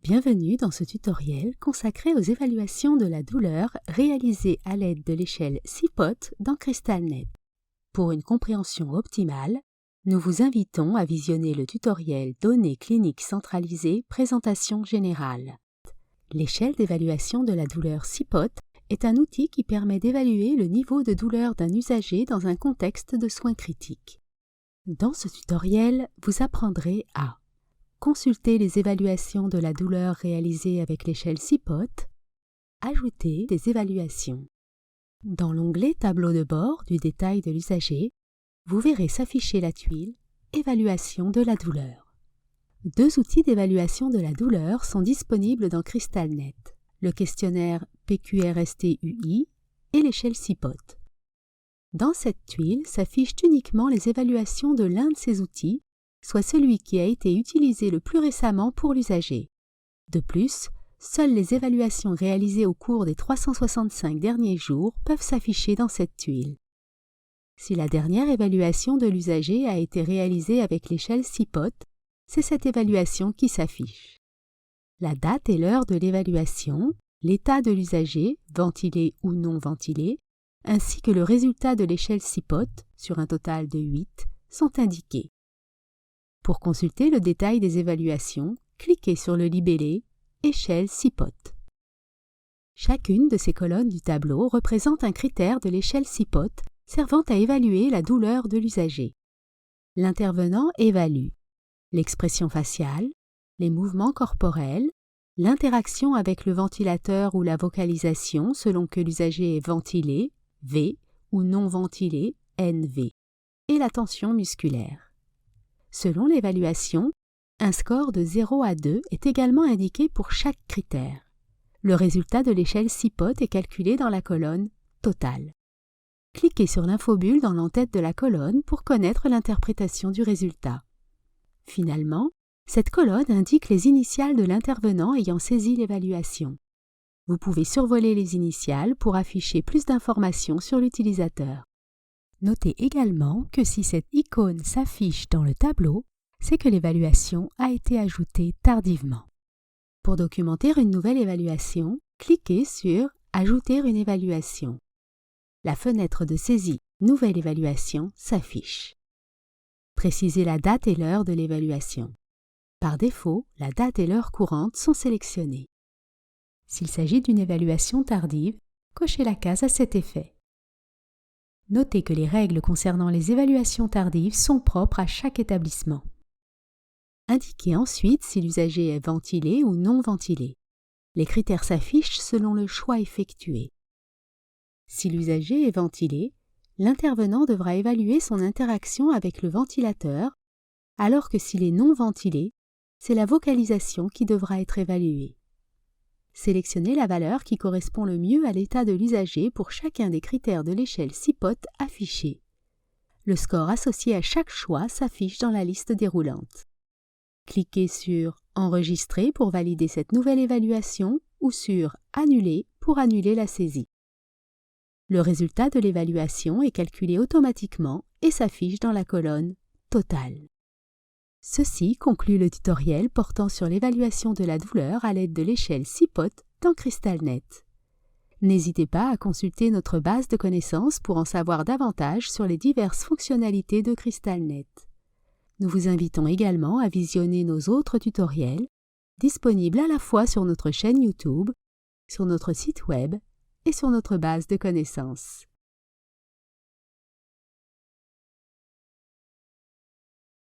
Bienvenue dans ce tutoriel consacré aux évaluations de la douleur réalisées à l'aide de l'échelle CPOT dans CrystalNet. Pour une compréhension optimale, nous vous invitons à visionner le tutoriel Données cliniques centralisées, présentation générale. L'échelle d'évaluation de la douleur CPOT est un outil qui permet d'évaluer le niveau de douleur d'un usager dans un contexte de soins critiques. Dans ce tutoriel, vous apprendrez à consulter les évaluations de la douleur réalisées avec l'échelle CPOT, ajouter des évaluations. Dans l'onglet Tableau de bord du détail de l'usager, vous verrez s'afficher la tuile Évaluation de la douleur. Deux outils d'évaluation de la douleur sont disponibles dans CrystalNet, le questionnaire PQRST-UI et l'échelle CPOT. Dans cette tuile s'affichent uniquement les évaluations de l'un de ces outils, soit celui qui a été utilisé le plus récemment pour l'usager. De plus, seules les évaluations réalisées au cours des 365 derniers jours peuvent s'afficher dans cette tuile. Si la dernière évaluation de l'usager a été réalisée avec l'échelle CPOT, c'est cette évaluation qui s'affiche. La date et l'heure de l'évaluation, l'état de l'usager, ventilé ou non ventilé, ainsi que le résultat de l'échelle CPOT, sur un total de 8, sont indiqués. Pour consulter le détail des évaluations, cliquez sur le libellé « Échelle CPOT ». Chacune de ces colonnes du tableau représente un critère de l'échelle CPOT servant à évaluer la douleur de l'usager. L'intervenant évalue l'expression faciale, les mouvements corporels, l'interaction avec le ventilateur ou la vocalisation selon que l'usager est ventilé, V, ou non ventilé, NV, et la tension musculaire. Selon l'évaluation, un score de 0 à 2 est également indiqué pour chaque critère. Le résultat de l'échelle CPOT est calculé dans la colonne « Total ». Cliquez sur l'infobulle dans l'entête de la colonne pour connaître l'interprétation du résultat. Finalement, cette colonne indique les initiales de l'intervenant ayant saisi l'évaluation. Vous pouvez survoler les initiales pour afficher plus d'informations sur l'utilisateur. Notez également que si cette icône s'affiche dans le tableau, c'est que l'évaluation a été ajoutée tardivement. Pour documenter une nouvelle évaluation, cliquez sur « Ajouter une évaluation ». La fenêtre de saisie « Nouvelle évaluation » s'affiche. Précisez la date et l'heure de l'évaluation. Par défaut, la date et l'heure courantes sont sélectionnées. S'il s'agit d'une évaluation tardive, cochez la case à cet effet. Notez que les règles concernant les évaluations tardives sont propres à chaque établissement. Indiquez ensuite si l'usager est ventilé ou non ventilé. Les critères s'affichent selon le choix effectué. Si l'usager est ventilé, l'intervenant devra évaluer son interaction avec le ventilateur, alors que s'il est non ventilé, c'est la vocalisation qui devra être évaluée. Sélectionnez la valeur qui correspond le mieux à l'état de l'usager pour chacun des critères de l'échelle CPOT affichée. Le score associé à chaque choix s'affiche dans la liste déroulante. Cliquez sur « Enregistrer » pour valider cette nouvelle évaluation ou sur « Annuler » pour annuler la saisie. Le résultat de l'évaluation est calculé automatiquement et s'affiche dans la colonne « Total ». Ceci conclut le tutoriel portant sur l'évaluation de la douleur à l'aide de l'échelle CPOT dans CrystalNet. N'hésitez pas à consulter notre base de connaissances pour en savoir davantage sur les diverses fonctionnalités de CrystalNet. Nous vous invitons également à visionner nos autres tutoriels, disponibles à la fois sur notre chaîne YouTube, sur notre site web et sur notre base de connaissances.